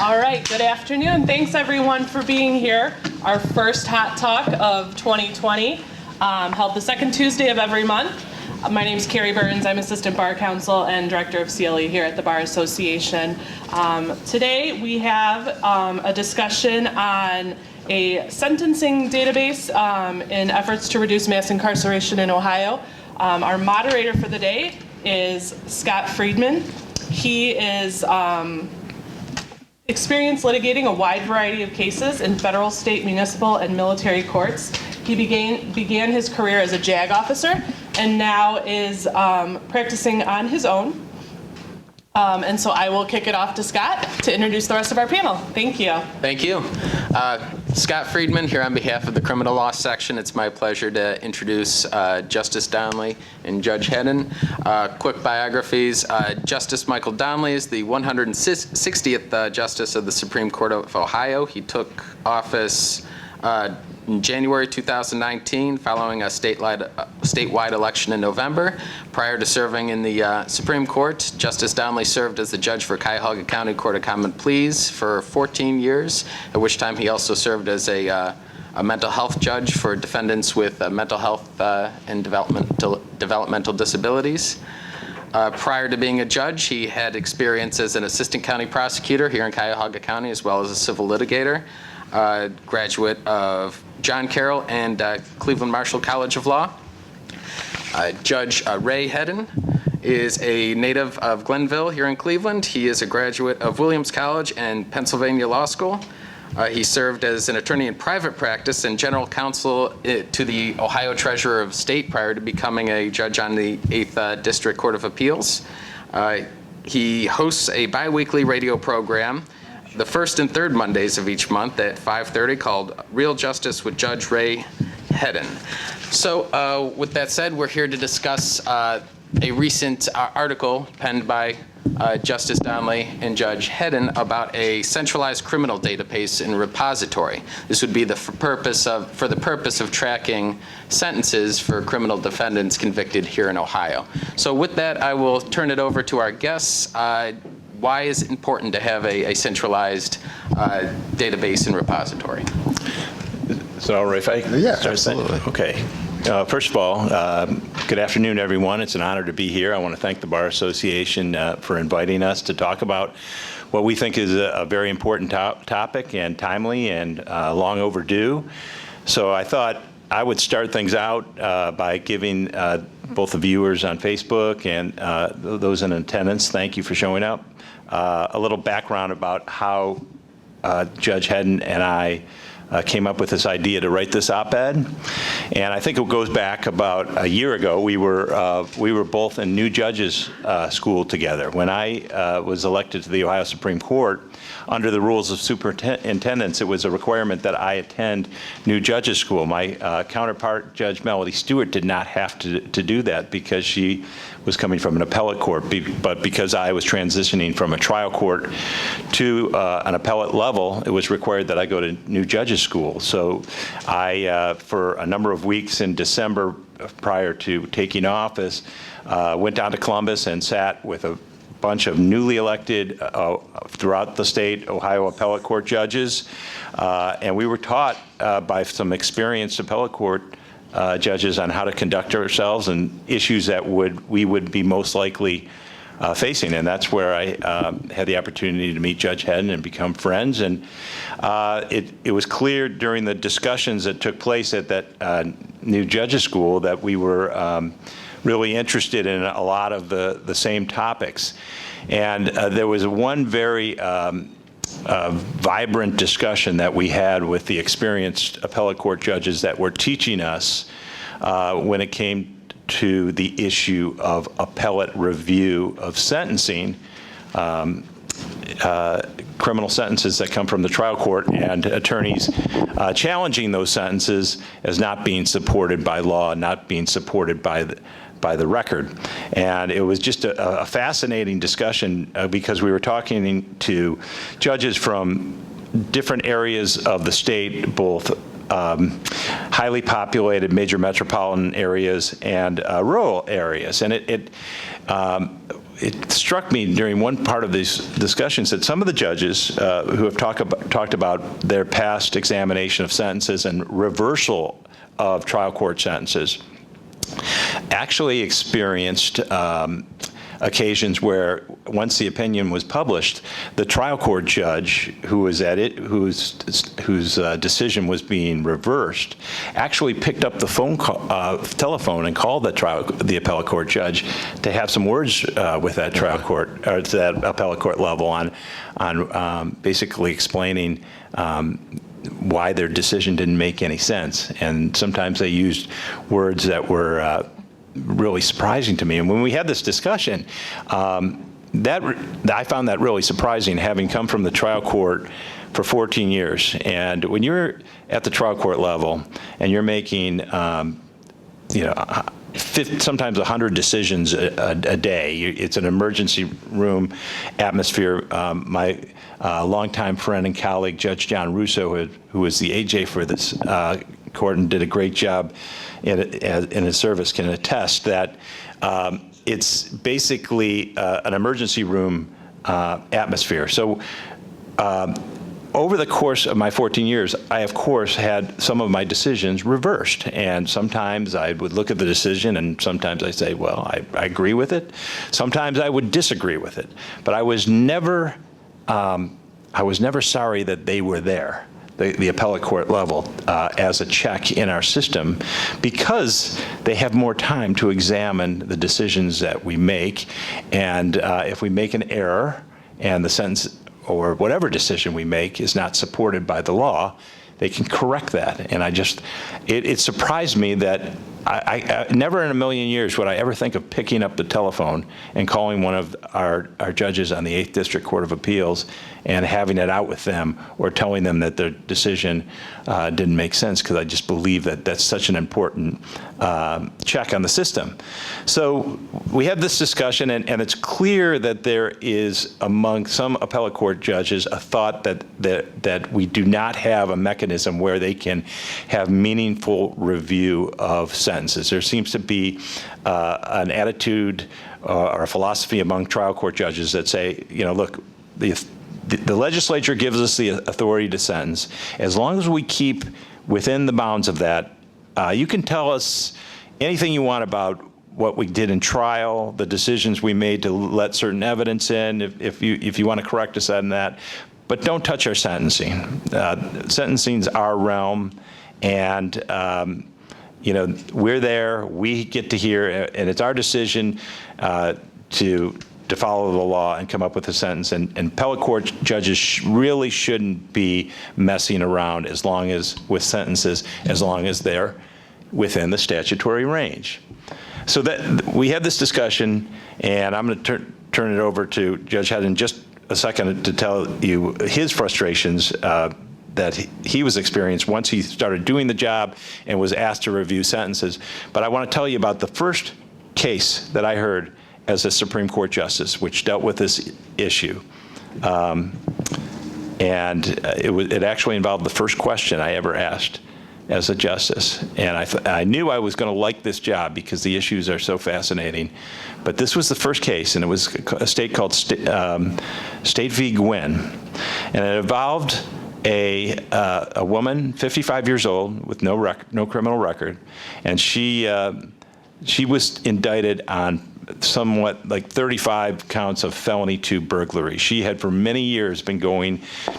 All right, good afternoon. Thanks everyone for being here. Our first Hot Talk of 2020, held the second Tuesday of every month. My name is Carrie Burns. I'm Assistant Bar Counsel and Director of CLE here at the Bar Association. Today we have a discussion on a sentencing database in efforts to reduce mass incarceration in Ohio. Our moderator for the day is Scott Friedman. He is experienced litigating a wide variety of cases in federal, state, municipal, and military courts. He began his career as a JAG officer and now is practicing on his own. And so I will kick it off to Scott to introduce the rest of our panel. Thank you. Thank you. Scott Friedman here on behalf of the Criminal Law Section. It's my pleasure to introduce Justice Donnelly and Judge Headen. Quick biographies. Justice Michael Donnelly is the 160th Justice of the Supreme Court of Ohio. He took office in January 2019, following a statewide election in November. Prior to serving in the Supreme Court, Justice Donnelly served as the judge for Cuyahoga County Court of Common Pleas for 14 years, at which time he also served as a mental health judge for defendants with mental health and developmental disabilities. Prior to being a judge, he had experience as an assistant county prosecutor here in Cuyahoga County, as well as a civil litigator. Graduate of John Carroll and Cleveland Marshall College of Law. Judge Ray Headen is a native of Glenville here in Cleveland. He is a graduate of Williams College and Pennsylvania Law School. He served as an attorney in private practice and general counsel to the Ohio Treasurer of State prior to becoming a judge on the 8th District Court of Appeals. He hosts a bi-weekly radio program the first and third Mondays of each month at 5:30 called Real Justice with Judge Ray Headen. So with that said, we're here to discuss a recent article penned by Justice Donnelly and Judge Headen about a centralized criminal database and repository. This would be for the purpose of tracking sentences for criminal defendants convicted here in Ohio. So with that, I will turn it over to our guests. Why is it important to have a centralized database and repository? So, all right, if I start absolutely. Okay. First of all, good afternoon, everyone. It's an honor to be here. I want to thank the Bar Association for inviting us to talk about what we think is a very important topic and timely and long overdue. So I thought I would start things out by giving both the viewers on Facebook and those in attendance, thank you for showing up, a little background about how Judge Headen and I came up with this idea to write this op-ed. And I think it goes back about a year ago. We were both in new judges school together. When I was elected to the Ohio Supreme Court, under the rules of superintendents, it was a requirement that I attend new judges school. My counterpart, Judge Melody Stewart, did not have to do that because she was coming from an appellate court, but because I was transitioning from a trial court to an appellate level, it was required that I go to new judges school. So I, for a number of weeks in December prior to taking office, went down to Columbus and sat with a bunch of newly elected throughout the state Ohio appellate court judges, and we were taught by some experienced appellate court judges on how to conduct ourselves and issues that we would be most likely facing, and that's where I had the opportunity to meet Judge Headen and become friends. And it was clear during the discussions that took place at that new judges school that we were really interested in a lot of the same topics. And there was one very vibrant discussion that we had with the experienced appellate court judges that were teaching us when it came to the issue of appellate review of sentencing, criminal sentences that come from the trial court, and attorneys challenging those sentences as not being supported by law, not being supported by the record. And it was just a fascinating discussion because we were talking to judges from different areas of the state, both highly populated major metropolitan areas and rural areas. And it struck me during one part of these discussions that some of the judges who have talked about their past examination of sentences and reversal of trial court sentences actually experienced occasions where, once the opinion was published, the trial court judge who was at it, whose decision was being reversed, actually picked up the telephone and called the appellate court judge to have some words with that trial court, or to that appellate court level, on basically explaining why their decision didn't make any sense. And sometimes they used words that were really surprising to me. And when we had this discussion, I found that really surprising, having come from the trial court for 14 years. And when you're at the trial court level and you're making, sometimes 100 decisions a day, it's an emergency room atmosphere. My longtime friend and colleague, Judge John Russo, who was the AJ for this court and did a great job in his service, can attest that it's basically an emergency room atmosphere. So over the course of my 14 years, I, of course, had some of my decisions reversed. And sometimes I would look at the decision, and sometimes I say, well, I agree with it. Sometimes I would disagree with it. But I was never sorry that they were there, the appellate court level, as a check in our system, because they have more time to examine the decisions that we make. And if we make an error and the sentence or whatever decision we make is not supported by the law, they can correct that. And it surprised me that I never in a million years would I ever think of picking up the telephone and calling one of our judges on the 8th District Court of Appeals and having it out with them, or telling them that their decision didn't make sense, because I just believe that that's such an important check on the system. So we had this discussion, and it's clear that there is among some appellate court judges a thought that we do not have a mechanism where they can have meaningful review of sentences. There seems to be an attitude or a philosophy among trial court judges that say, look, the legislature gives us the authority to sentence. As long as we keep within the bounds of that, you can tell us anything you want about what we did in trial, the decisions we made to let certain evidence in, if you want to correct us on that, but don't touch our sentencing. Sentencing's our realm, and we're there, we get to hear, and it's our decision to follow the law and come up with a sentence. And appellate court judges really shouldn't be messing around with sentences as long as they're within the statutory range. So that we had this discussion, and I'm going to turn it over to Judge Headen in just a second to tell you his frustrations that he was experienced once he started doing the job and was asked to review sentences. But I want to tell you about the first case that I heard as a Supreme Court justice, which dealt with this issue. And it actually involved the first question I ever asked as a justice. And I knew I was going to like this job because the issues are so fascinating. But this was the first case, and it was a state called State v. Gwynn. And it involved a woman, 55 years old, with no criminal record. And she was indicted on somewhat like 35 counts of felony 2 burglary. She had for many years been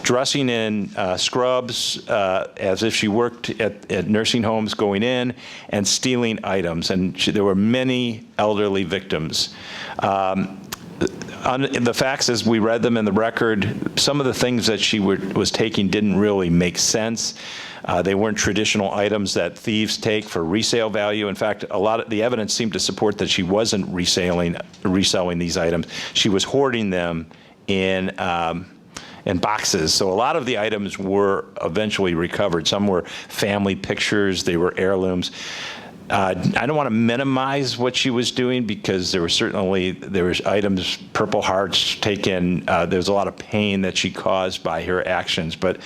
dressing in scrubs as if she worked at nursing homes, going in and stealing items. And there were many elderly victims. On the facts as we read them in the record, some of the things that she was taking didn't really make sense. They weren't traditional items that thieves take for resale value. In fact, a lot of the evidence seemed to support that she wasn't reselling these items. She was hoarding them in boxes. So a lot of the items were eventually recovered. Some were family pictures. They were heirlooms. I don't want to minimize what she was doing, because there was items, Purple Hearts taken. There was a lot of pain that she caused by her actions. But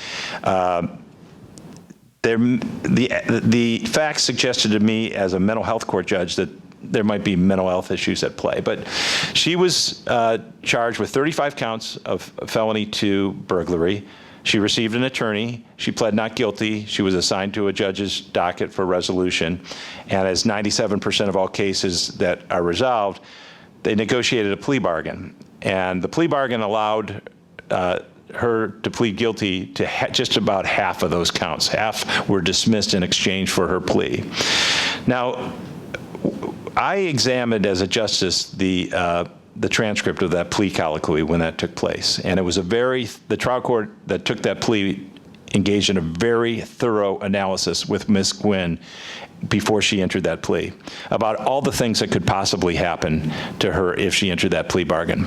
the facts suggested to me as a mental health court judge that there might be mental health issues at play. But she was charged with 35 counts of felony 2 burglary. She received an attorney. She pled not guilty. She was assigned to a judge's docket for resolution. And as 97% of all cases that are resolved, they negotiated a plea bargain. And the plea bargain allowed her to plead guilty to just about half of those counts. Half were dismissed in exchange for her plea. Now, I examined as a justice the transcript of that plea colloquy when that took place. And it was the trial court that took that plea engaged in a very thorough analysis with Ms. Gwynn before she entered that plea about all the things that could possibly happen to her if she entered that plea bargain.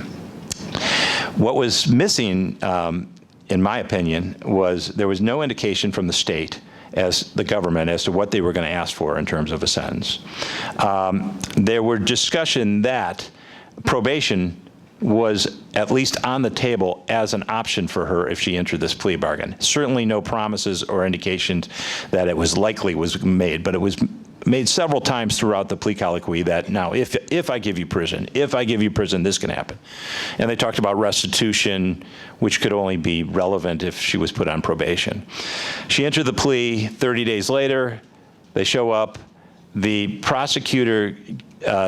What was missing, in my opinion, was there was no indication from the state as the government as to what they were going to ask for in terms of a sentence. There were discussion that probation was at least on the table as an option for her if she entered this plea bargain. Certainly no promises or indications that it was likely was made, but it was made several times throughout the plea colloquy that now if I give you prison, this can happen. And they talked about restitution, which could only be relevant if she was put on probation. She entered the plea. 30 days later, they show up. The prosecutor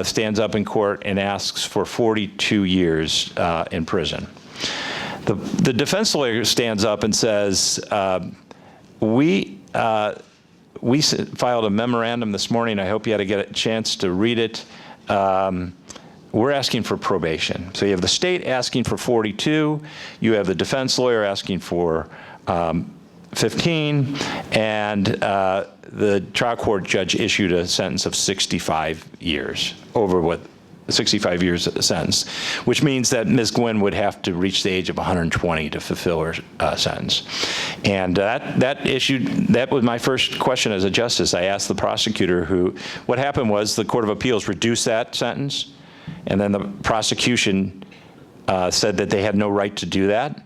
stands up in court and asks for 42 years in prison. The defense lawyer stands up and says, we filed a memorandum this morning. I hope you had to get a chance to read it. We're asking for probation. So you have the state asking for 42. You have the defense lawyer asking for 15, and the trial court judge issued a sentence of 65 years over what 65 years sentence, which means that Ms. Gwynn would have to reach the age of 120 to fulfill her sentence. And that was my first question as a justice. I asked the prosecutor what happened was the Court of Appeals reduced that sentence, and then the prosecution said that they had no right to do that.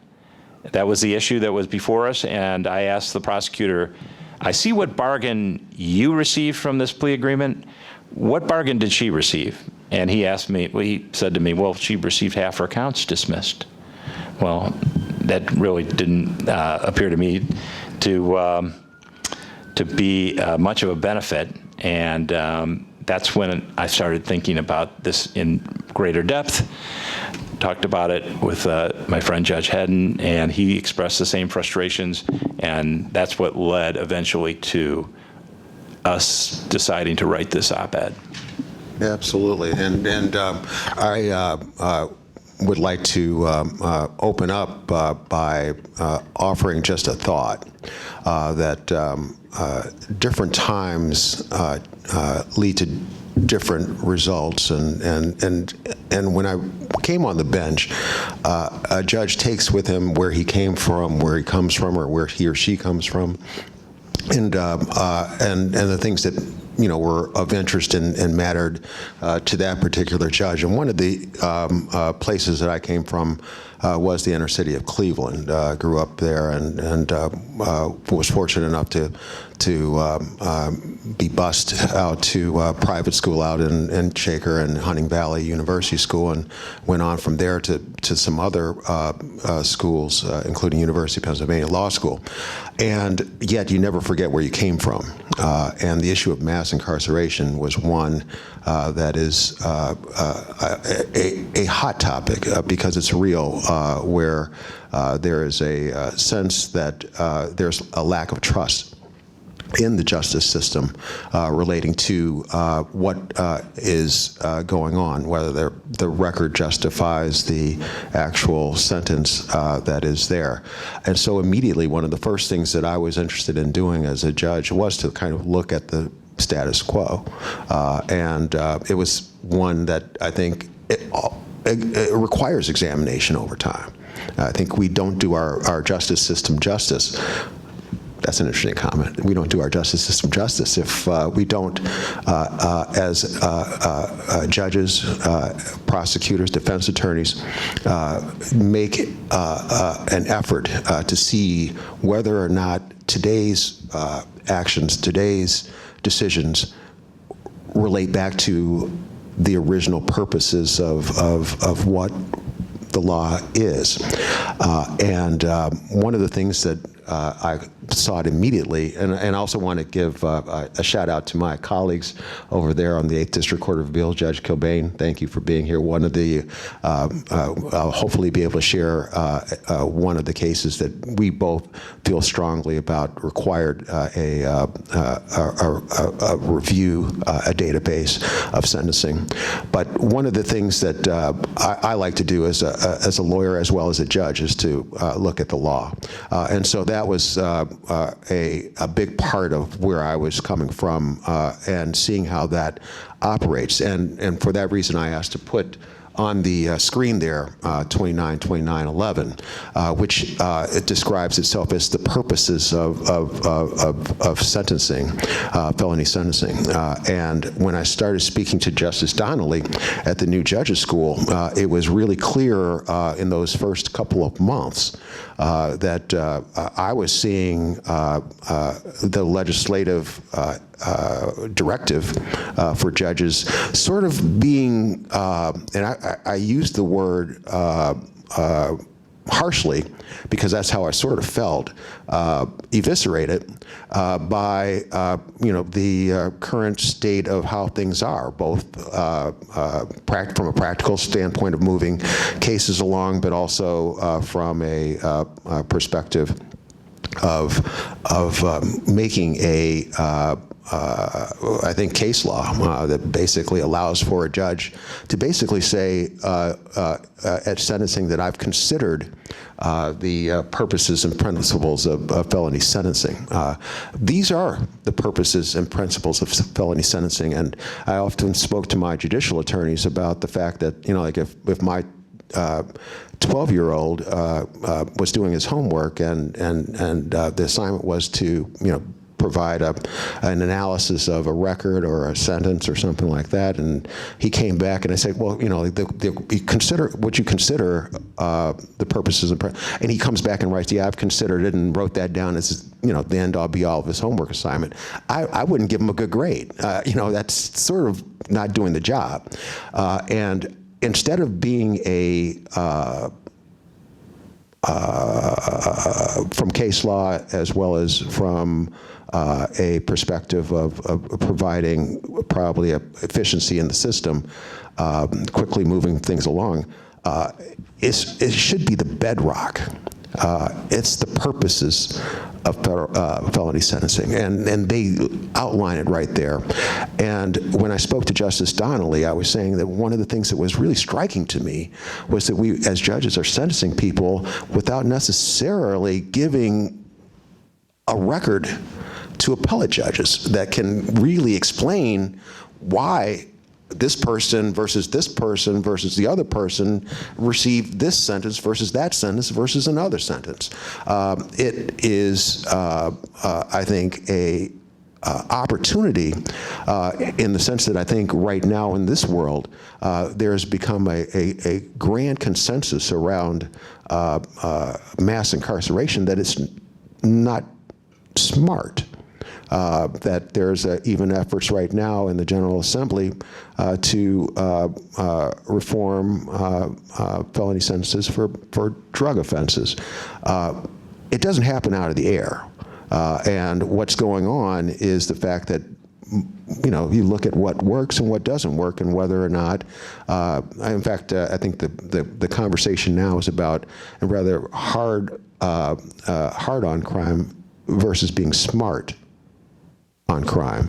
That was the issue that was before us, and I asked the prosecutor, I see what bargain you received from this plea agreement. What bargain did she receive? And he said to me, well, she received half her counts dismissed. Well, that really didn't appear to me to be much of a benefit, and that's when I started thinking about this in greater depth. Talked about it with my friend Judge Headen, and he expressed the same frustrations, and that's what led eventually to us deciding to write this op-ed. Absolutely, and I would like to open up by offering just a thought that different times lead to different results, and when I came on the bench, a judge takes with him where he came from, where he comes from, or where he or she comes from, and the things that were of interest and mattered to that particular judge. And one of the places that I came from was the inner city of Cleveland. Grew up there and was fortunate enough to be bused out to private school out in Shaker and Hunting Valley University School, and went on from there to some other schools, including University of Pennsylvania Law School. And yet you never forget where you came from. And the issue of mass incarceration was one that is a hot topic because it's real, where there is a sense that there's a lack of trust in the justice system relating to what is going on, whether the record justifies the actual sentence that is there. And so immediately, one of the first things that I was interested in doing as a judge was to kind of look at the status quo. And it was one that I think it requires examination over time. I think we don't do our justice system justice. That's an interesting comment. We don't do our justice system justice if we don't, as judges, prosecutors, defense attorneys, make an effort to see whether or not today's actions, today's decisions relate back to the original purposes of what the law is. And one of the things that I saw it immediately, and I also want to give a shout out to my colleagues over there on the 8th District Court of Appeals, Judge Kilbane. Thank you for being here. One of the, I'll hopefully be able to share one of the cases that we both feel strongly about required a review, a database of sentencing. But one of the things that I like to do as a lawyer as well as a judge is to look at the law. And so that was a big part of where I was coming from and seeing how that operates. And for that reason, I asked to put on the screen there 292911, which it describes itself as the purposes of sentencing, felony sentencing. And when I started speaking to Justice Donnelly at the new judges school, it was really clear in those first couple of months that I was seeing the legislative directive for judges sort of being, and I use the word harshly because that's how I sort of felt, eviscerated by the current state of how things are, both from a practical standpoint of moving cases along, but also from a perspective of making a I think case law that basically allows for a judge to basically say at sentencing that I've considered the purposes and principles of felony sentencing. These are the purposes and principles of felony sentencing, and I often spoke to my judicial attorneys about the fact that, like if my 12-year-old was doing his homework and the assignment was to, provide an analysis of a record or a sentence or something like that, and he came back and I said, well, you consider what you consider the purposes and he comes back and writes, yeah, I've considered it, and wrote that down as the end all be all of his homework assignment. I wouldn't give him a good grade. That's sort of not doing the job. And instead of being from case law as well as from a perspective of providing probably a efficiency in the system, quickly moving things along, it should be the bedrock. It's the purposes of felony sentencing, and they outline it right there. And when I spoke to Justice Donnelly, I was saying that one of the things that was really striking to me was that we, as judges, are sentencing people without necessarily giving a record to appellate judges that can really explain why this person versus the other person received this sentence versus that sentence versus another sentence. It is, I think, a opportunity in the sense that I think right now in this world, there's become a grand consensus around mass incarceration that it's not smart. That there's even efforts right now in the General Assembly to reform felony sentences for drug offenses. It doesn't happen out of the air. And what's going on is the fact that you look at what works and what doesn't work, and whether or not, in fact, I think the conversation now is about a rather hard on crime versus being smart on crime,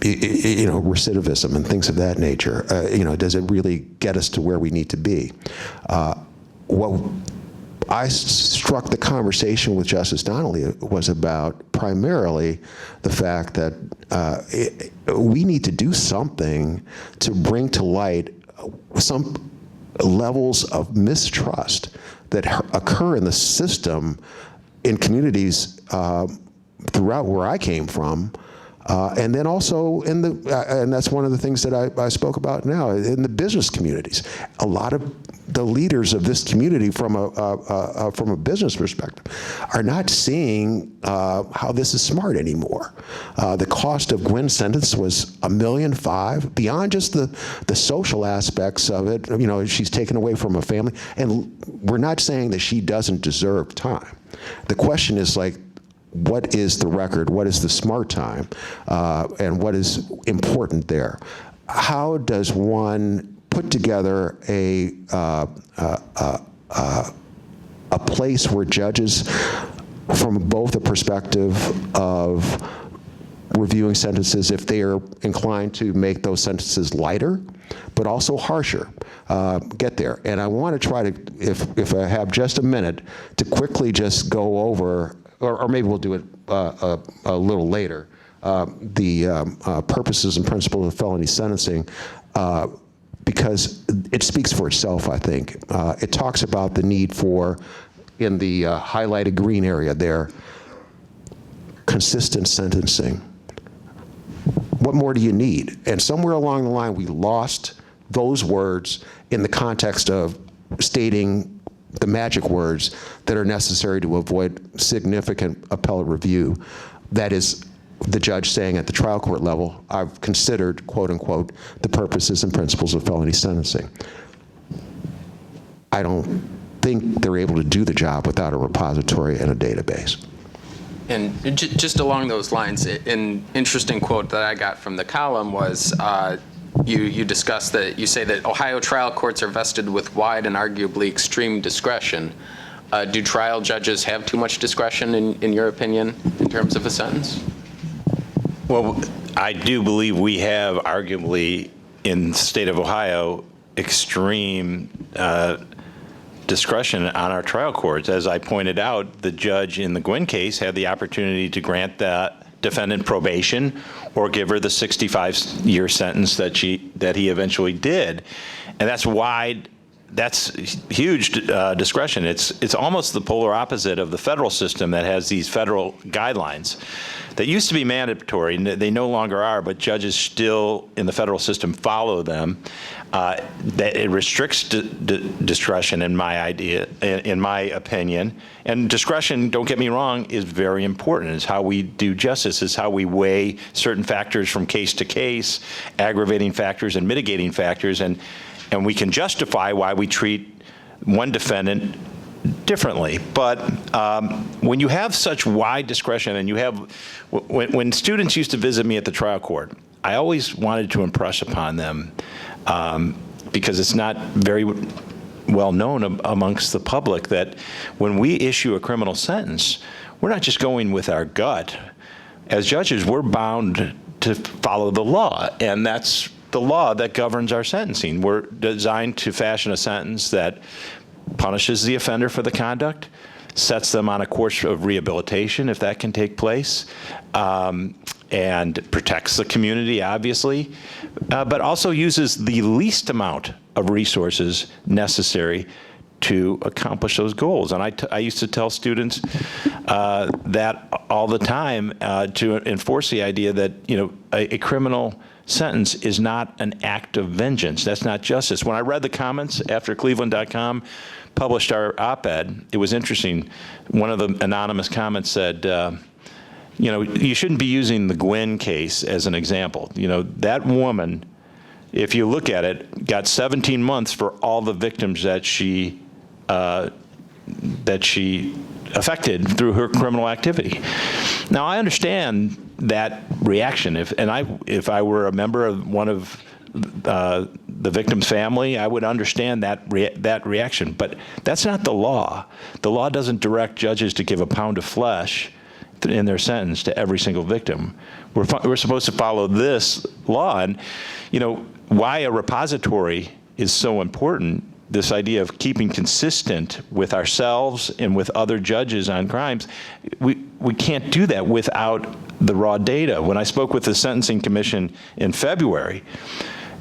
recidivism and things of that nature. Does it really get us to where we need to be? What I struck the conversation with Justice Donnelly was about primarily the fact that we need to do something to bring to light some levels of mistrust that occur in the system in communities throughout where I came from, And then also in and that's one of the things that I spoke about now, in the business communities. A lot of the leaders of this community from a business perspective are not seeing how this is smart anymore. The cost of Gwen's sentence was $1.5 million, beyond just the social aspects of it. You know, she's taken away from a family, and we're not saying that she doesn't deserve time. The question is, like, what is the record? What is the smart time? And what is important there? How does one put together a place where judges, from both a perspective of reviewing sentences, if they are inclined to make those sentences lighter, but also harsher, get there? And I want to try to, if I have just a minute, to quickly just go over, or maybe we'll do it a little later, the purposes and principles of felony sentencing, because it speaks for itself, I think. It talks about the need for, in the highlighted green area there, consistent sentencing. What more do you need? And somewhere along the line, we lost those words in the context of stating the magic words that are necessary to avoid significant appellate review. That is the judge saying at the trial court level, I've considered, quote unquote, the purposes and principles of felony sentencing. I don't think they're able to do the job without a repository and a database. And just along those lines, an interesting quote that I got from the column was, you discussed that, you say that Ohio trial courts are vested with wide and arguably extreme discretion. Do trial judges have too much discretion, in your opinion, in terms of a sentence? Well, I do believe we have, arguably, in the state of Ohio, extreme discretion on our trial courts. As I pointed out, the judge in the Gwynn case had the opportunity to grant that defendant probation or give her the 65-year sentence that he eventually did. And that's wide. That's huge discretion. It's almost the polar opposite of the federal system that has these federal guidelines that used to be mandatory. They no longer are, but judges still in the federal system follow them. That it restricts discretion, in my opinion. And discretion, don't get me wrong, is very important. It's how we do justice. It's how we weigh certain factors from case to case, aggravating factors and mitigating factors, and we can justify why we treat one defendant differently. But when you have such wide discretion, and you have, when students used to visit me at the trial court, I always wanted to impress upon them, because it's not very well known amongst the public, that when we issue a criminal sentence, we're not just going with our gut. As judges, we're bound to follow the law, and that's the law that governs our sentencing. We're designed to fashion a sentence that punishes the offender for the conduct, sets them on a course of rehabilitation, if that can take place, and protects the community, obviously, but also uses the least amount of resources necessary to accomplish those goals. And I used to tell students that all the time, to enforce the idea that, you know, a criminal sentence is not an act of vengeance. That's not justice. When I read the comments after Cleveland.com published our op-ed, it was interesting. One of the anonymous comments said, you know, you shouldn't be using the Gwynn case as an example. You know, that woman, if you look at it, got 17 months for all the victims that she affected through her criminal activity. Now, I understand that reaction. If I were a member of one of the victim's family, I would understand that reaction. But that's not the law. The law doesn't direct judges to give a pound of flesh in their sentence to every single victim. We're supposed to follow this law. And, you know, why a repository is so important, this idea of keeping consistent with ourselves and with other judges on crimes, we can't do that without the raw data. When I spoke with the Sentencing Commission in February,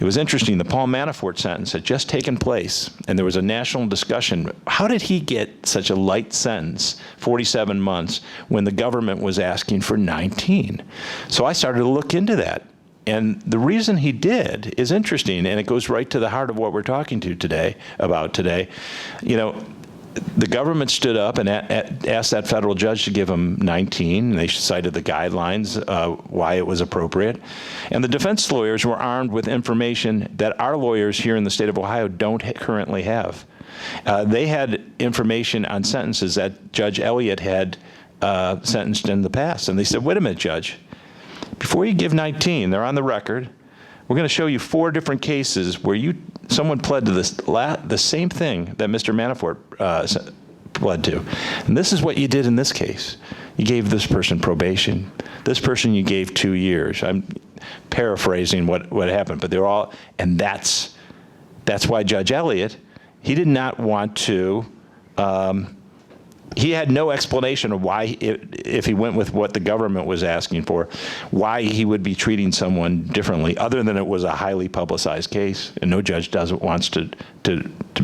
It was interesting, the Paul Manafort sentence had just taken place, and there was a national discussion. How did he get such a light sentence, 47 months, when the government was asking for 19? So I started to look into that. And the reason he did is interesting, and it goes right to the heart of what we're talking to today, about today. You know, the government stood up and asked that federal judge to give him 19, and they cited the guidelines, why it was appropriate. And the defense lawyers were armed with information that our lawyers here in the state of Ohio don't currently have. They had information on sentences that Judge Elliott had sentenced in the past. And they said, wait a minute, Judge, before you give 19, they're on the record, we're going to show you 4 different cases where someone pled to the same thing that Mr. Manafort pled to. And this is what you did in this case. You gave this person probation. This person you gave 2 years. I'm paraphrasing what happened, but they're all, and that's why Judge Elliott, he did not want to, he had no explanation of why, if he went with what the government was asking for, why he would be treating someone differently, other than it was a highly publicized case, and no judge wants to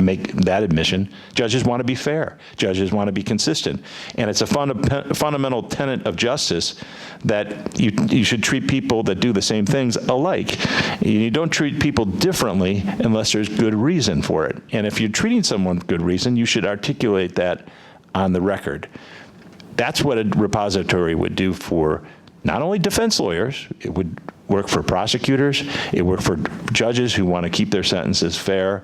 make that admission. Judges want to be fair. Judges want to be consistent. And it's a fundamental tenet of justice that you should treat people that do the same things alike. You don't treat people differently unless there's good reason for it. And if you're treating someone with good reason, you should articulate that on the record. That's what a repository would do for not only defense lawyers, it would work for prosecutors, it would work for judges who want to keep their sentences fair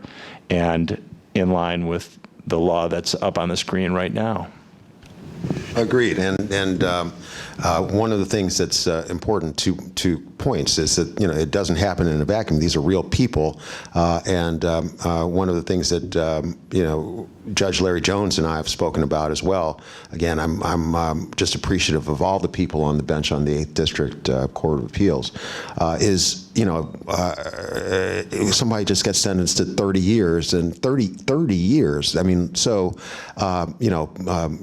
and in line with the law that's up on the screen right now. Agreed. And one of the things that's important to points is that, you know, it doesn't happen in a vacuum. These are real people. And one of the things that, you know, Judge Larry Jones and I have spoken about as well. Again, I'm just appreciative of all the people on the bench on the 8th District Court of Appeals. Is, you know, somebody just gets sentenced to 30 years, and 30 years. I mean, so, you know,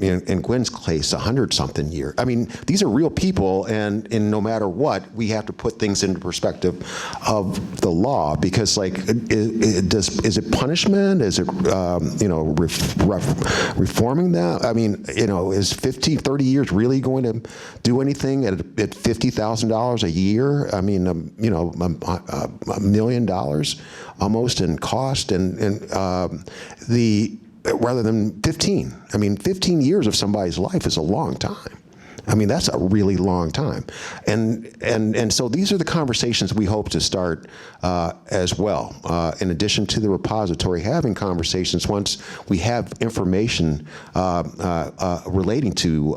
in Gwen's case, 100-something years. I mean, these are real people, and no matter what, we have to put things into perspective of the law, because, like, is it punishment? Is it, you know, reforming that? I mean, you know, is 30 years really going to do anything at $50,000 a year? I mean, you know, $1 million almost in cost, and rather than 15. I mean, 15 years of somebody's life is a long time. I mean, that's a really long time. And so these are the conversations we hope to start as well. In addition to the repository, having conversations once we have information relating to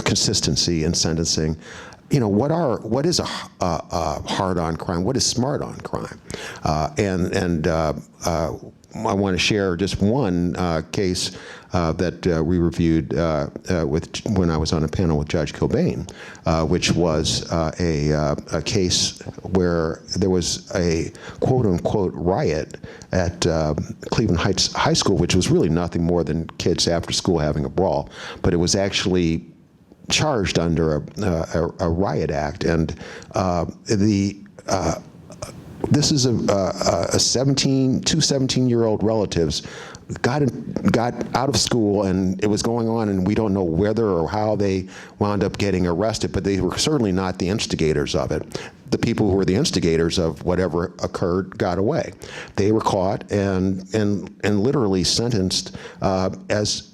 consistency in sentencing. You know, what is a hard-on crime? What is smart-on crime? I want to share just one case that we reviewed when I was on a panel with Judge Cobain, which was a case where there was a quote-unquote riot at Cleveland Heights High School, which was really nothing more than kids after school having a brawl, but it was actually charged under a riot act, and this is two 17-year-old relatives got out of school, and it was going on, and we don't know whether or how they wound up getting arrested, but they were certainly not the instigators of it. The people who were the instigators of whatever occurred got away. They were caught and literally sentenced as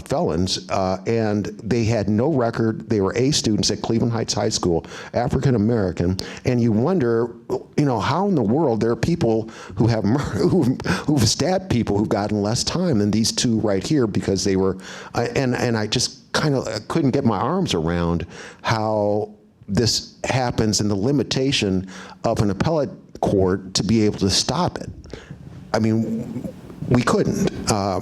felons, and they had no record. They were A students at Cleveland Heights High School, African American, and you wonder, you know, how in the world there are people who have who've stabbed people who've gotten less time than these two right here, because they were, and I just kind of couldn't get my arms around how this happens and the limitation of an appellate court to be able to stop it. I mean, we couldn't.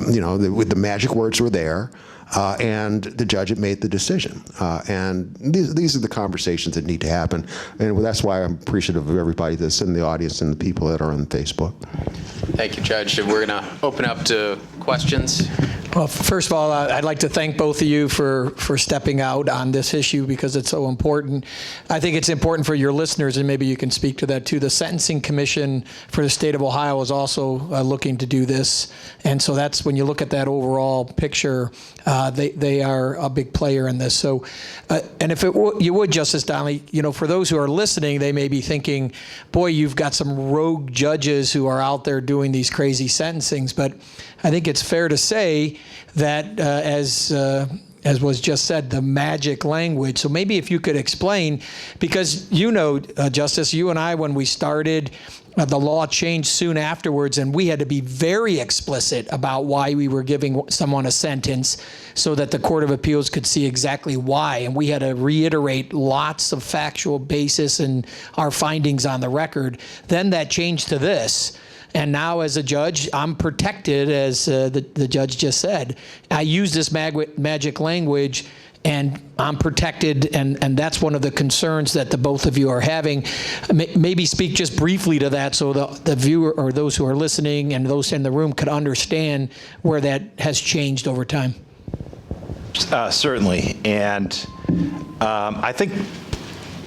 You know, the magic words were there, and the judge had made the decision. And these are the conversations that need to happen. And that's why I'm appreciative of everybody that's in the audience and the people that are on Facebook. Thank you, Judge. We're going to open up to questions. Well, first of all, I'd like to thank both of you for stepping out on this issue because it's so important. I think it's important for your listeners, and maybe you can speak to that too. The Sentencing Commission for the state of Ohio is also looking to do this. And so that's when you look at that overall picture, they are a big player in this. So, and if you would, Justice Donnelly, for those who are listening, they may be thinking, boy, you've got some rogue judges who are out there doing these crazy sentencings. But I think it's fair to say that, as was just said, the magic language. So maybe if you could explain, because Justice, you and I, when we started, the law changed soon afterwards, and we had to be very explicit about why we were giving someone a sentence so that the Court of Appeals could see exactly why. And we had to reiterate lots of factual basis and our findings on the record. Then that changed to this. And now as a judge, I'm protected, as the judge just said. I use this magic language, and I'm protected, and that's one of the concerns that the both of you are having. Maybe speak just briefly to that so the viewer or those who are listening and those in the room could understand where that has changed over time. Certainly. And I think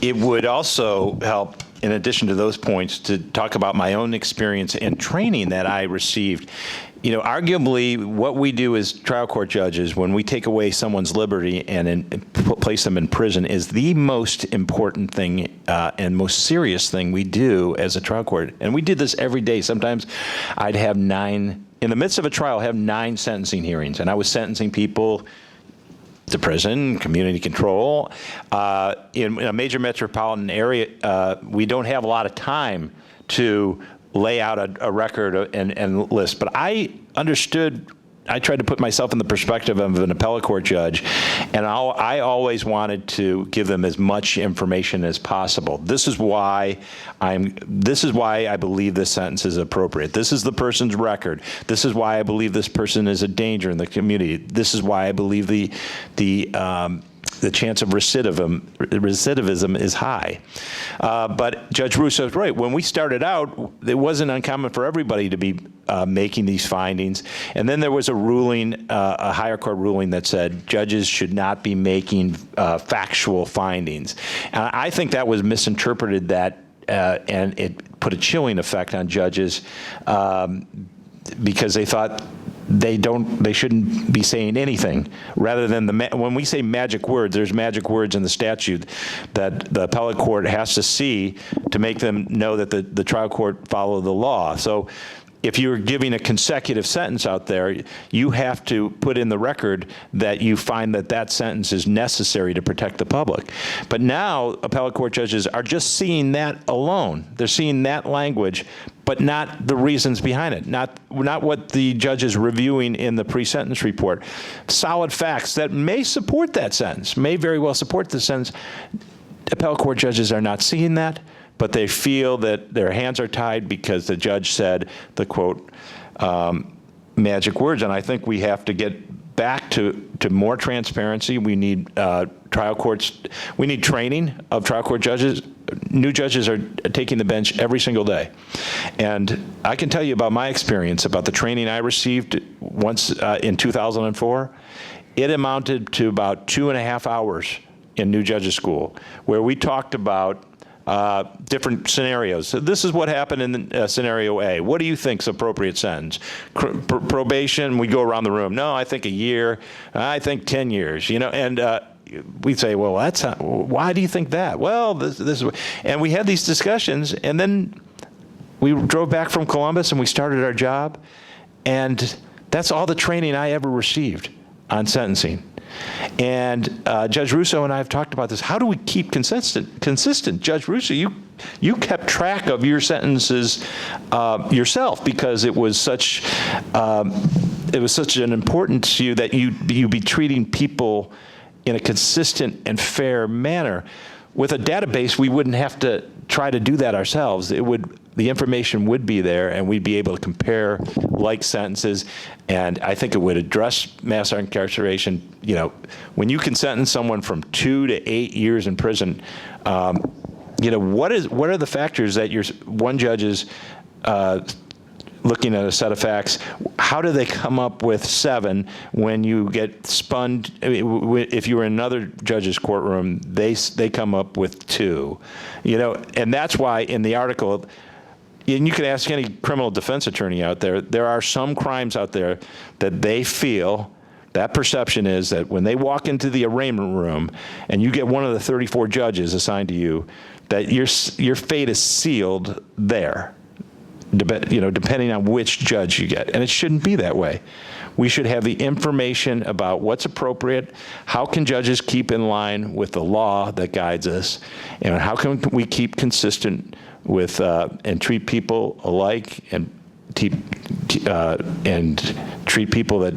it would also help, in addition to those points, to talk about my own experience and training that I received. Arguably, what we do as trial court judges when we take away someone's liberty and place them in prison is the most important thing and most serious thing we do as a trial court. And we did this every day. Sometimes I'd have in the midst of a trial, have 9 sentencing hearings, and I was sentencing people to prison, community control. In a major metropolitan area, we don't have a lot of time to lay out a record and list. But I tried to put myself in the perspective of an appellate court judge, and I always wanted to give them as much information as possible. This is why I believe this sentence is appropriate. This is the person's record. This is why I believe this person is a danger in the community. This is why I believe the chance of recidivism is high. But Judge Russo is right. When we started out, it wasn't uncommon for everybody to be making these findings. And then there was a ruling, a higher court ruling that said judges should not be making factual findings. And I think that was misinterpreted, and it put a chilling effect on judges because they thought they shouldn't be saying anything, rather than when we say magic words, there's magic words in the statute that the appellate court has to see to make them know that the trial court followed the law. So if you're giving a consecutive sentence out there, you have to put in the record that you find that sentence is necessary to protect the public. But now appellate court judges are just seeing that alone. They're seeing that language, but not the reasons behind it, not what the judge is reviewing in the pre-sentence report. Solid facts that may support that sentence, may very well support the sentence. Appellate court judges are not seeing that, but they feel that their hands are tied because the judge said the, quote, magic words. And I think we have to get back to more transparency. We need trial courts, we need training of trial court judges. New judges are taking the bench every single day. And I can tell you about my experience, about the training I received once in 2004. It amounted to about 2.5 hours in new judges school, where we talked about different scenarios. So this is what happened in scenario A. What do you think's appropriate sentence? Probation, we go around the room. No, I think a year. I think 10 years. And we'd say, well, why do you think that? Well, this is, and we had these discussions, and then we drove back from Columbus and we started our job, and that's all the training I ever received on sentencing. And Judge Russo and I have talked about this. How do we keep consistent? Judge Russo, you kept track of your sentences yourself because it was such an importance to you that you be treating people in a consistent and fair manner. With a database, we wouldn't have to try to do that ourselves. The information would be there, and we'd be able to compare like sentences. And I think it would address mass incarceration. When you can sentence someone from 2 to 8 years in prison, what are the factors that one judge's looking at a set of facts, how do they come up with 7 when you get spun? If you were in another judge's courtroom, they come up with 2. And that's why in the article, and you can ask any criminal defense attorney out there, there are some crimes out there that they feel, that perception is that when they walk into the arraignment room and you get one of the 34 judges assigned to you, that your fate is sealed there, depending on which judge you get. And it shouldn't be that way. We should have the information about what's appropriate, how can judges keep in line with the law that guides us, and how can we keep consistent with and treat people alike and treat people that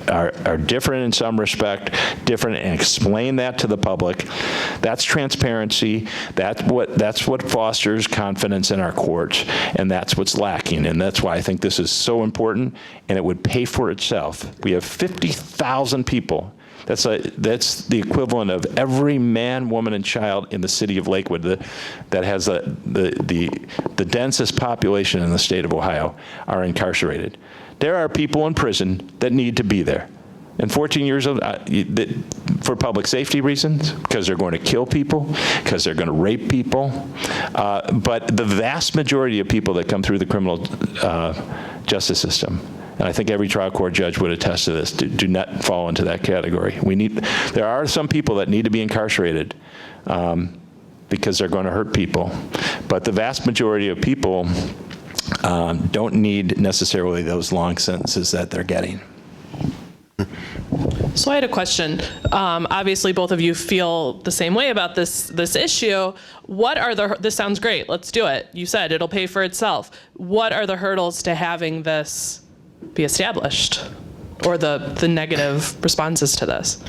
are different in some respect, different, and explain that to the public. That's transparency. That's what fosters confidence in our courts, and that's what's lacking. And that's why I think this is so important, and it would pay for itself. We have 50,000 people. That's the equivalent of every man, woman, and child in the city of Lakewood that has the densest population in the state of Ohio are incarcerated. There are people in prison that need to be there. And 14 years old, for public safety reasons, because they're going to kill people, because they're going to rape people. But the vast majority of people that come through the criminal justice system, and I think every trial court judge would attest to this, do not fall into that category. There are some people that need to be incarcerated because they're going to hurt people. But the vast majority of people don't need necessarily those long sentences that they're getting. So I had a question. Obviously, both of you feel the same way about this issue. This sounds great, let's do it. You said it'll pay for itself. What are the hurdles to having this be established, or the negative responses to this?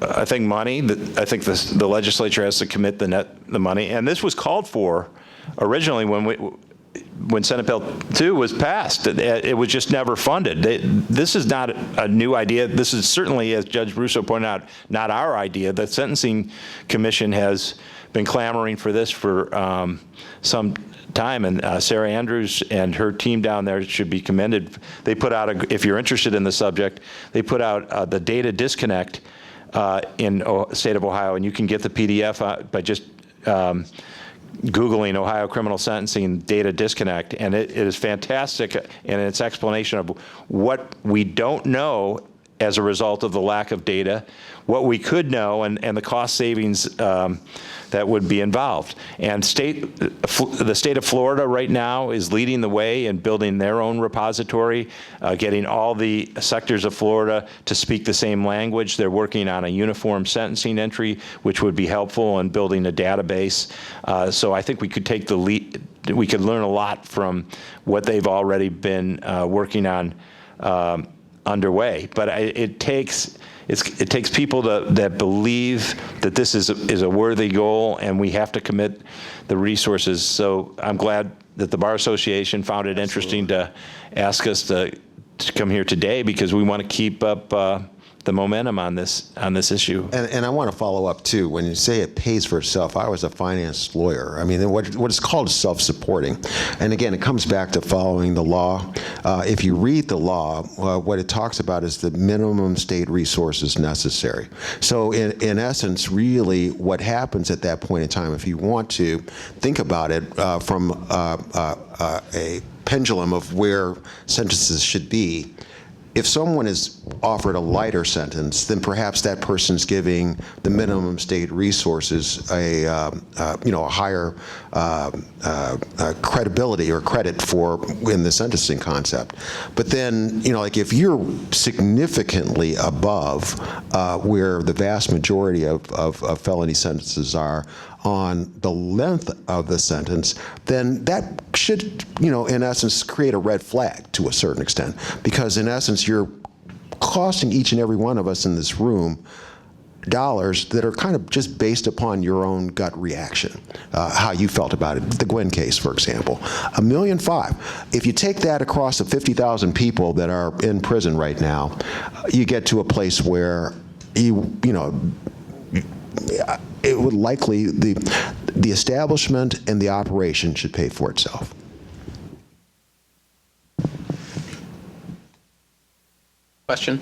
I think money. I think the legislature has to commit the money, and this was called for originally when Senate Bill 2 was passed. It was just never funded. This is not a new idea. This is certainly, as Judge Russo pointed out, not our idea. The Sentencing Commission has been clamoring for this for some time, and Sarah Andrews and her team down there should be commended. They put out, if you're interested in the subject, they put out the data disconnect in the state of Ohio, and you can get the PDF by just Googling Ohio criminal sentencing data disconnect, and it is fantastic in its explanation of what we don't know as a result of the lack of data, what we could know, and the cost savings that would be involved. And the state of Florida right now is leading the way in building their own repository, getting all the sectors of Florida to speak the same language. They're working on a uniform sentencing entry, which would be helpful in building a database. So I think we could take the lead. We could learn a lot from what they've already been working on underway. But it takes people that believe that this is a worthy goal, and we have to commit the resources. So I'm glad that the Bar Association found it interesting to ask us to come here today, because we want to keep up the momentum on this issue. And I want to follow up too. When you say it pays for itself, I was a finance lawyer. I mean, what is called self-supporting. And again, it comes back to following the law. If you read the law, what it talks about is the minimum state resources necessary. So in essence, really what happens at that point in time, if you want to think about it from a pendulum of where sentences should be, if someone is offered a lighter sentence, then perhaps that person's giving the minimum state resources a higher credibility or credit for in the sentencing concept. But then, like if you're significantly above where the vast majority of felony sentences are on the length of the sentence, then that should, in essence, create a red flag to a certain extent, because in essence, you're costing each and every one of us in this room dollars that are kind of just based upon your own gut reaction, how you felt about it. The Gwen case, for example, $1.5 million. If you take that across the 50,000 people that are in prison right now, you get to a place where it would likely, the establishment and the operation should pay for itself. Question?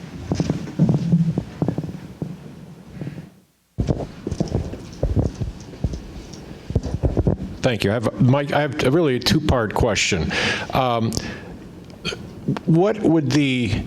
Thank you. Mike, I have really a two-part question. What would the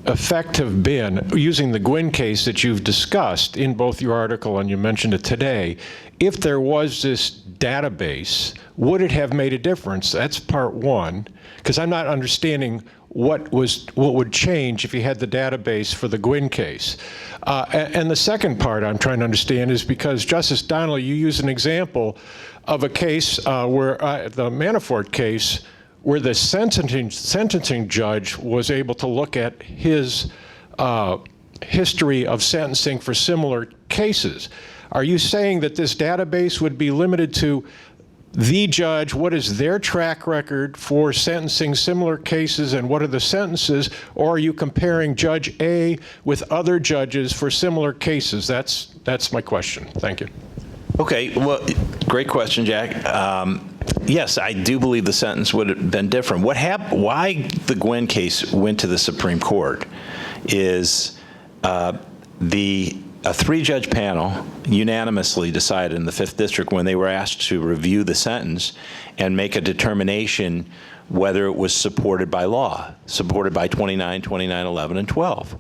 effect have been, using the Gwynn case that you've discussed in both your article and you mentioned it today, if there was this database? Would it have made a difference? That's part one, because I'm not understanding what would change if you had the database for the Gwynn case. And the second part I'm trying to understand is because, Justice Donnelly, you use an example of a case where the Manafort case, where the sentencing judge was able to look at his history of sentencing for similar cases. Are you saying that this database would be limited to the judge, what is their track record for sentencing similar cases and what are the sentences, or are you comparing Judge A with other judges for similar cases? That's my question. Thank you. Okay, well, great question, Jack. Yes, I do believe the sentence would have been different. Why the Gwynn case went to the Supreme Court is a three-judge panel unanimously decided in the 5th District when they were asked to review the sentence and make a determination whether it was supported by law, supported by 29, 29, 11, and 12.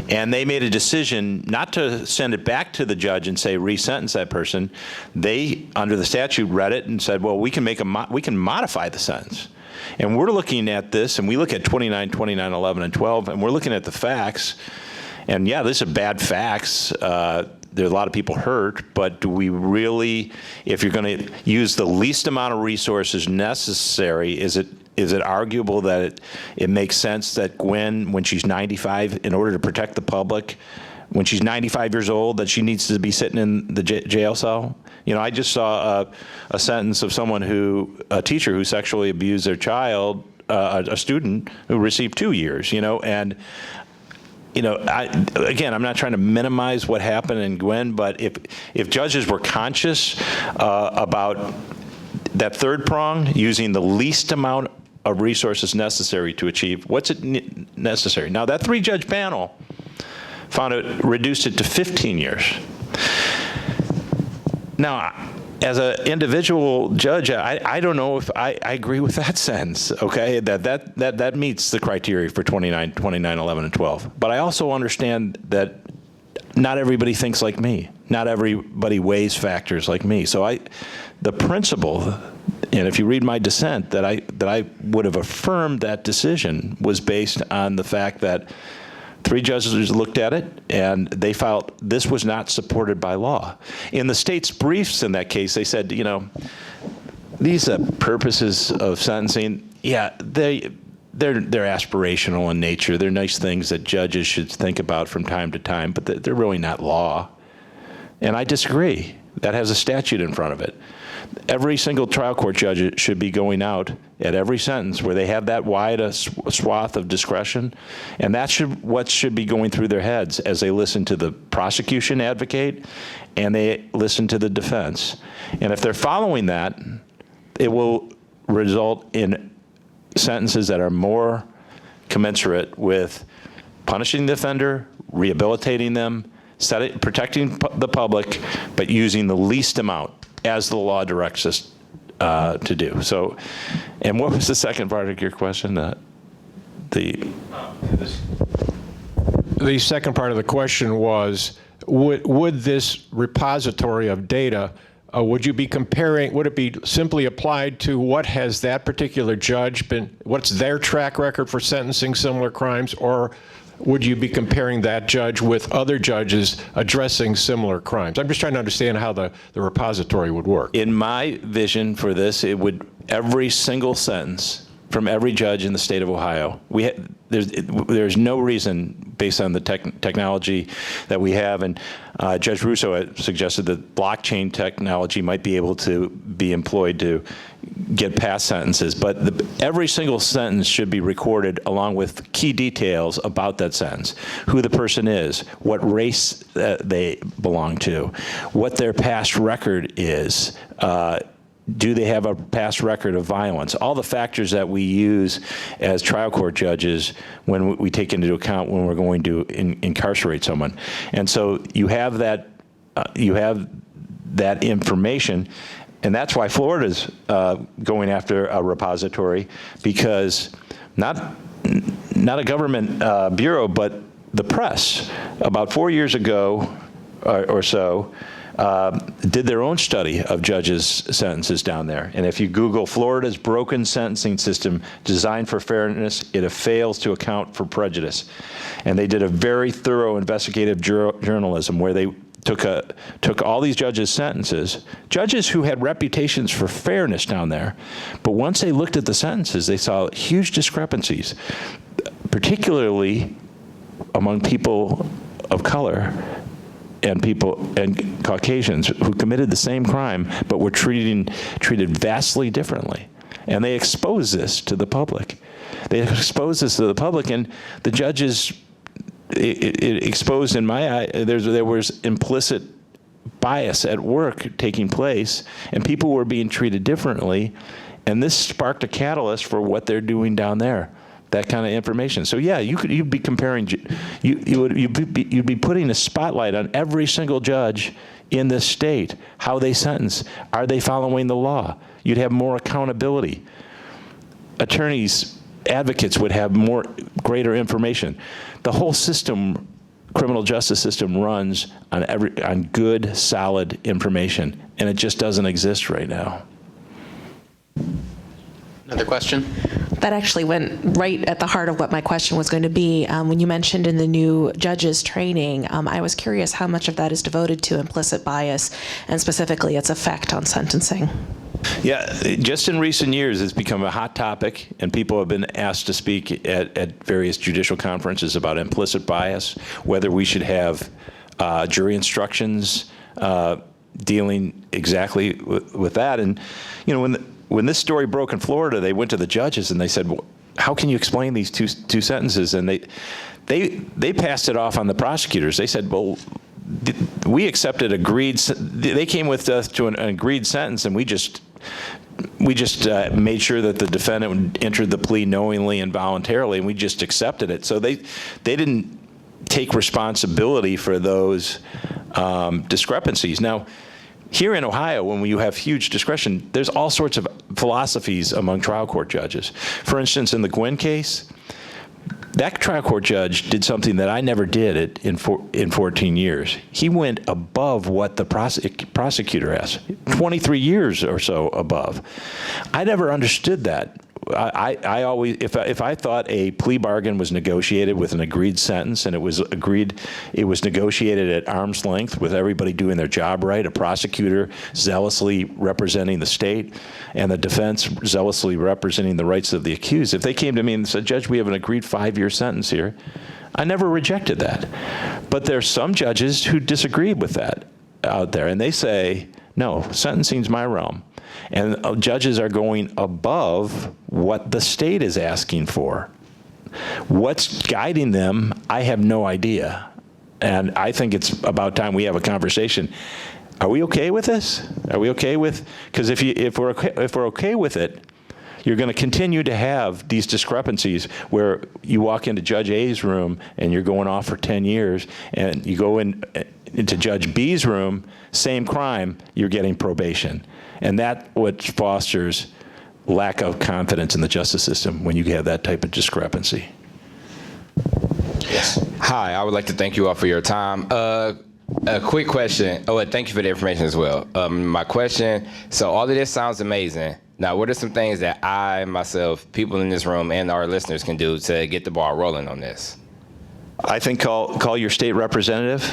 And they made a decision not to send it back to the judge and say re-sentence that person. They, under the statute, read it and said, well, we can modify the sentence. And we're looking at this, and we look at 29, 29, 11, and 12, and we're looking at the facts. And yeah, this is bad facts. There are a lot of people hurt, but do we really, if you're going to use the least amount of resources necessary, is it arguable that it makes sense that Gwen, when she's 95, in order to protect the public, when she's 95 years old, that she needs to be sitting in the jail cell? You know, I just saw a sentence of a teacher who sexually abused their child, a student who received 2 years, and again, I'm not trying to minimize what happened in Gwen, but if judges were conscious about that third prong, using the least amount of resources necessary to achieve what's it necessary. Now, that three-judge panel reduced it to 15 years. Now, as an individual judge, I don't know if I agree with that sentence, okay? That meets the criteria for 29, 11, and 12. But I also understand that not everybody thinks like me. Not everybody weighs factors like me. So the principle, and if you read my dissent, that I would have affirmed that decision was based on the fact that three judges looked at it, and they felt this was not supported by law. In the state's briefs in that case, they said, these purposes of sentencing, yeah, they're aspirational in nature. They're nice things that judges should think about from time to time, but they're really not law. And I disagree. That has a statute in front of it. Every single trial court judge should be going out at every sentence where they have that wide a swath of discretion, and that's what should be going through their heads as they listen to the prosecution advocate and they listen to the defense. And if they're following that, it will result in sentences that are more commensurate with punishing the offender, rehabilitating them, protecting the public, but using the least amount as the law directs us to do. So, and what was the second part of your question? The second part of the question was, would this repository of data, would you be comparing, would it be simply applied to what has that particular judge been, what's their track record for sentencing similar crimes, or would you be comparing that judge with other judges addressing similar crimes? I'm just trying to understand how the repository would work. In my vision for this, it would, every single sentence from every judge in the state of Ohio, there's no reason, based on the technology that we have, and Judge Russo had suggested that blockchain technology might be able to be employed to get past sentences, but every single sentence should be recorded along with key details about that sentence, who the person is, what race they belong to, what their past record is, Do they have a past record of violence? All the factors that we use as trial court judges when we take into account when we're going to incarcerate someone. And so you have that information, and that's why Florida's going after a repository, because not a government bureau, but the press, about 4 years ago or so, did their own study of judges' sentences down there. And if you Google Florida's broken sentencing system designed for fairness, it fails to account for prejudice. And they did a very thorough investigative journalism where they took all these judges' sentences, judges who had reputations for fairness down there, but once they looked at the sentences, they saw huge discrepancies, particularly among people of color and Caucasians who committed the same crime but were treated vastly differently. And they exposed this to the public. And the judges, it exposed, in my eye, there was implicit bias at work taking place, and people were being treated differently, and this sparked a catalyst for what they're doing down there. That kind of information. So yeah, you'd be comparing, you'd be putting a spotlight on every single judge in this state, how they sentence. Are they following the law? You'd have more accountability. Attorneys, advocates would have greater information. The whole system, criminal justice system, runs on good, solid information, and it just doesn't exist right now. Another question? That actually went right at the heart of what my question was going to be. When you mentioned in the new judges training, I was curious how much of that is devoted to implicit bias and specifically its effect on sentencing. Yeah, just in recent years, it's become a hot topic, and people have been asked to speak at various judicial conferences about implicit bias, whether we should have jury instructions dealing exactly with that. And, you know, when this story broke in Florida, they went to the judges and they said, well, how can you explain these two sentences? And they passed it off on the prosecutors. They said, well, we accepted they came with us to an agreed sentence, and we just made sure that the defendant entered the plea knowingly and voluntarily, and we just accepted it. So they didn't take responsibility for those discrepancies. Now, here in Ohio, when you have huge discretion, there's all sorts of philosophies among trial court judges. For instance, in the Gwynn case, that trial court judge did something that I never did in 14 years. He went above what the prosecutor asked, 23 years or so above. I never understood that. I always, if I thought a plea bargain was negotiated with an agreed sentence, and it was negotiated at arm's length with everybody doing their job right, a prosecutor zealously representing the state and the defense zealously representing the rights of the accused, if they came to me and said, Judge, we have an agreed 5-year sentence here, I never rejected that. But there's some judges who disagree with that out there, and they say, no, sentencing's my realm. And judges are going above what the state is asking for. What's guiding them, I have no idea. And I think it's about time we have a conversation. Are we okay with this? Are we okay with, because if we're okay with it, you're going to continue to have these discrepancies where you walk into Judge A's room and you're going off for 10 years, and you go into Judge B's room, same crime, you're getting probation. And that what fosters lack of confidence in the justice system when you have that type of discrepancy. Yes. Hi, I would like to thank you all for your time. A quick question. Oh, and thank you for the information as well. My question, so all of this sounds amazing. Now, what are some things that I, myself, people in this room, and our listeners can do to get the ball rolling on this? I think call your state representative,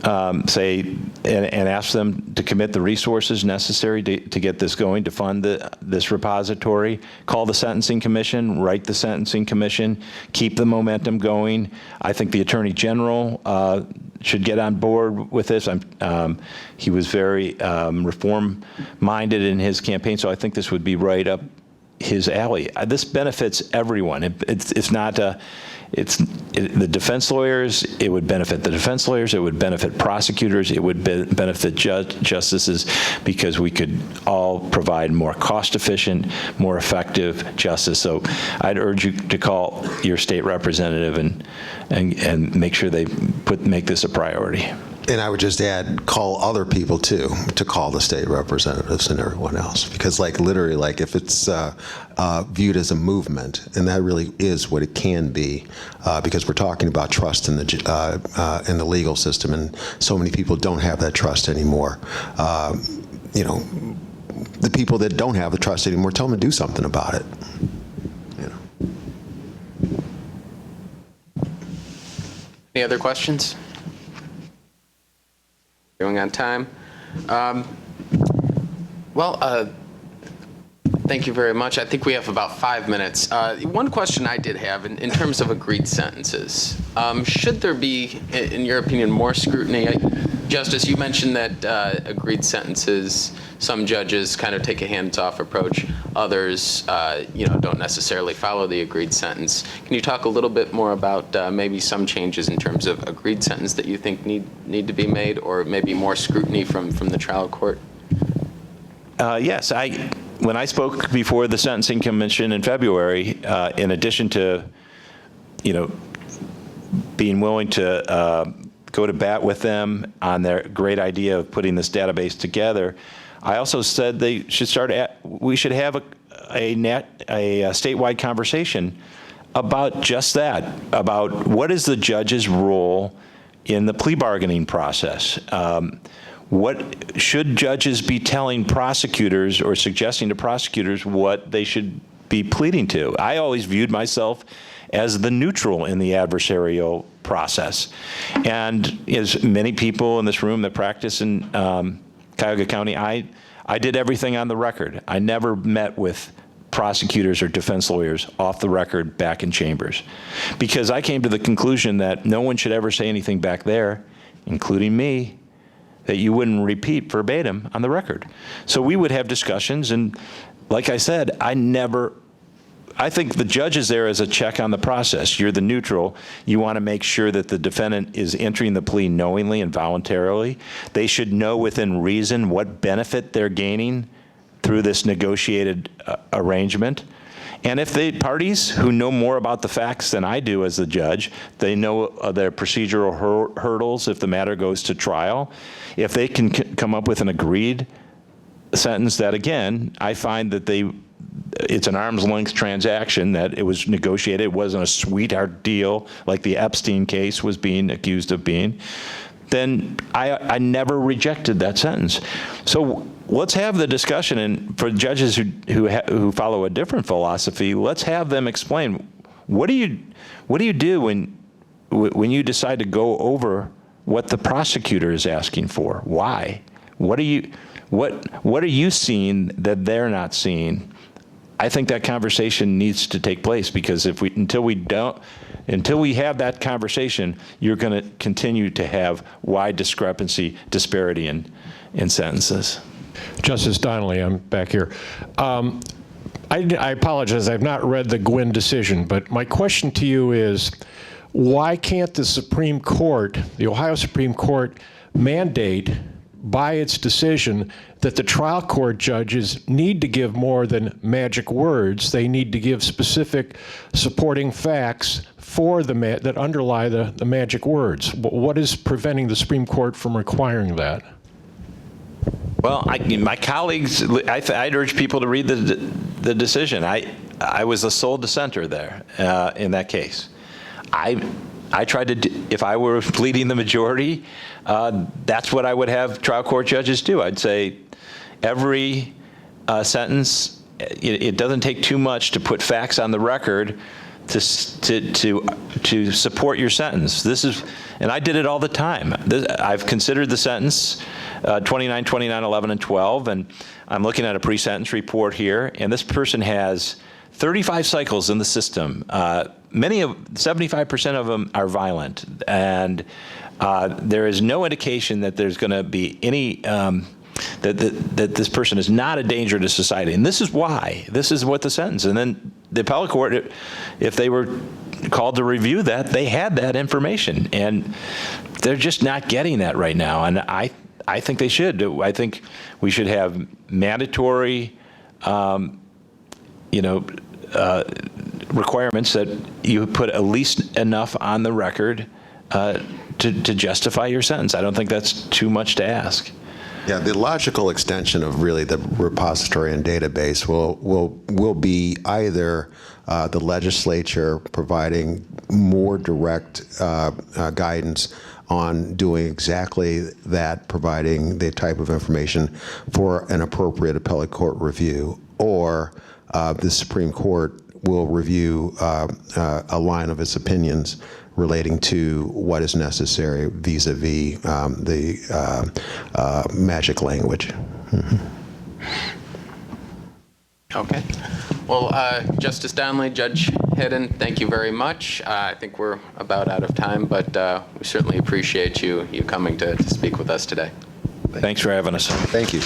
and ask them to commit the resources necessary to get this going, to fund this repository. Call the Sentencing Commission, write the Sentencing Commission, keep the momentum going. I think the Attorney General should get on board with this. He was very reform-minded in his campaign, so I think this would be right up his alley. This benefits everyone. It's not the defense lawyers, it would benefit the defense lawyers, it would benefit prosecutors, it would benefit justices, because we could all provide more cost-efficient, more effective justice. So I'd urge you to call your state representative and make sure they make this a priority. And I would just add, call other people too, to call the state representatives and everyone else, because literally, if it's viewed as a movement, and that really is what it can be, because we're talking about trust in the legal system, and so many people don't have that trust anymore. The people that don't have the trust anymore, tell them to do something about it. Any other questions? Going on time. Thank you very much. I think we have about 5 minutes. One question I did have in terms of agreed sentences. Should there be, in your opinion, more scrutiny? Justice, you mentioned that agreed sentences, some judges kind of take a hands-off approach. Others, don't necessarily follow the agreed sentence. Can you talk a little bit more about maybe some changes in terms of agreed sentence that you think need to be made, or maybe more scrutiny from the trial court? Yes, when I spoke before the Sentencing Commission in February, in addition to, being willing to go to bat with them on their great idea of putting this database together, I also said we should have a statewide conversation about just that, about what is the judge's role in the plea bargaining process. What should judges be telling prosecutors or suggesting to prosecutors what they should be pleading to? I always viewed myself as the neutral in the adversarial process. And as many people in this room that practice in Cuyahoga County, I did everything on the record. I never met with prosecutors or defense lawyers off the record back in chambers, because I came to the conclusion that no one should ever say anything back there, including me, that you wouldn't repeat verbatim on the record. So we would have discussions, and like I said, I think the judge is there as a check on the process. You're the neutral. You want to make sure that the defendant is entering the plea knowingly and voluntarily. They should know within reason what benefit they're gaining through this negotiated arrangement. And if the parties who know more about the facts than I do as the judge, they know their procedural hurdles if the matter goes to trial, if they can come up with an agreed sentence that, again, I find that it's an arm's length transaction, that it was negotiated, it wasn't a sweetheart deal like the Epstein case was being accused of being, then I never rejected that sentence. So let's have the discussion, and for judges who follow a different philosophy, let's have them explain, what do you do when you decide to go over what the prosecutor is asking for? Why? What are you seeing that they're not seeing? I think that conversation needs to take place, because until we have that conversation, you're going to continue to have wide disparity in sentences. Justice Donnelly, I'm back here. I apologize, I've not read the Gwynn decision, but my question to you is, why can't the Supreme Court, the Ohio Supreme Court, mandate by its decision that the trial court judges need to give more than magic words? They need to give specific supporting facts that underlie the magic words. What is preventing the Supreme Court from requiring that? Well, my colleagues, I'd urge people to read the decision. I was the sole dissenter there in that case. I tried to, if I were pleading the majority, that's what I would have trial court judges do. I'd say every sentence, it doesn't take too much to put facts on the record to support your sentence. And I did it all the time. I've considered the sentence 29, 29, 11, and 12, and I'm looking at a pre-sentence report here, and this person has 35 cycles in the system. 75% of them are violent, and there is no indication that there's going to be any that this person is not a danger to society. And this is why. This is what the sentence. And then the appellate court, if they were called to review that, they had that information, and they're just not getting that right now. And I think they should. I think we should have mandatory, requirements that you put at least enough on the record to justify your sentence. I don't think that's too much to ask. Yeah, the logical extension of really the repository and database will be either the legislature providing more direct guidance on doing exactly that, providing the type of information for an appropriate appellate court review, or the Supreme Court will review a line of its opinions relating to what is necessary vis-a-vis the magic language. Okay. Well, Justice Donnelly, Judge Headen, thank you very much. I think we're about out of time, but we certainly appreciate you coming to speak with us today. Thanks for having us. Thank you.